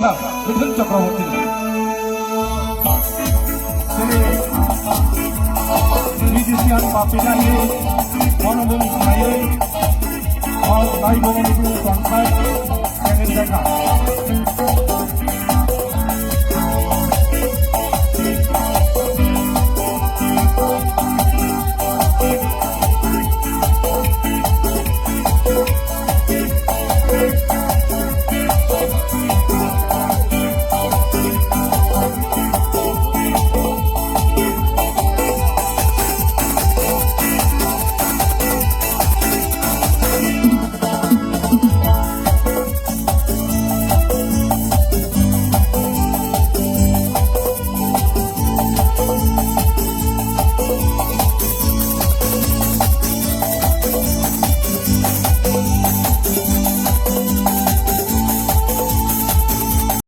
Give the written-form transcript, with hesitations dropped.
Mithun Chakraborty musician পাপিলানি মনোবল সাইয়ে और भाई बहनों को कॉन्फ्रेंस करने का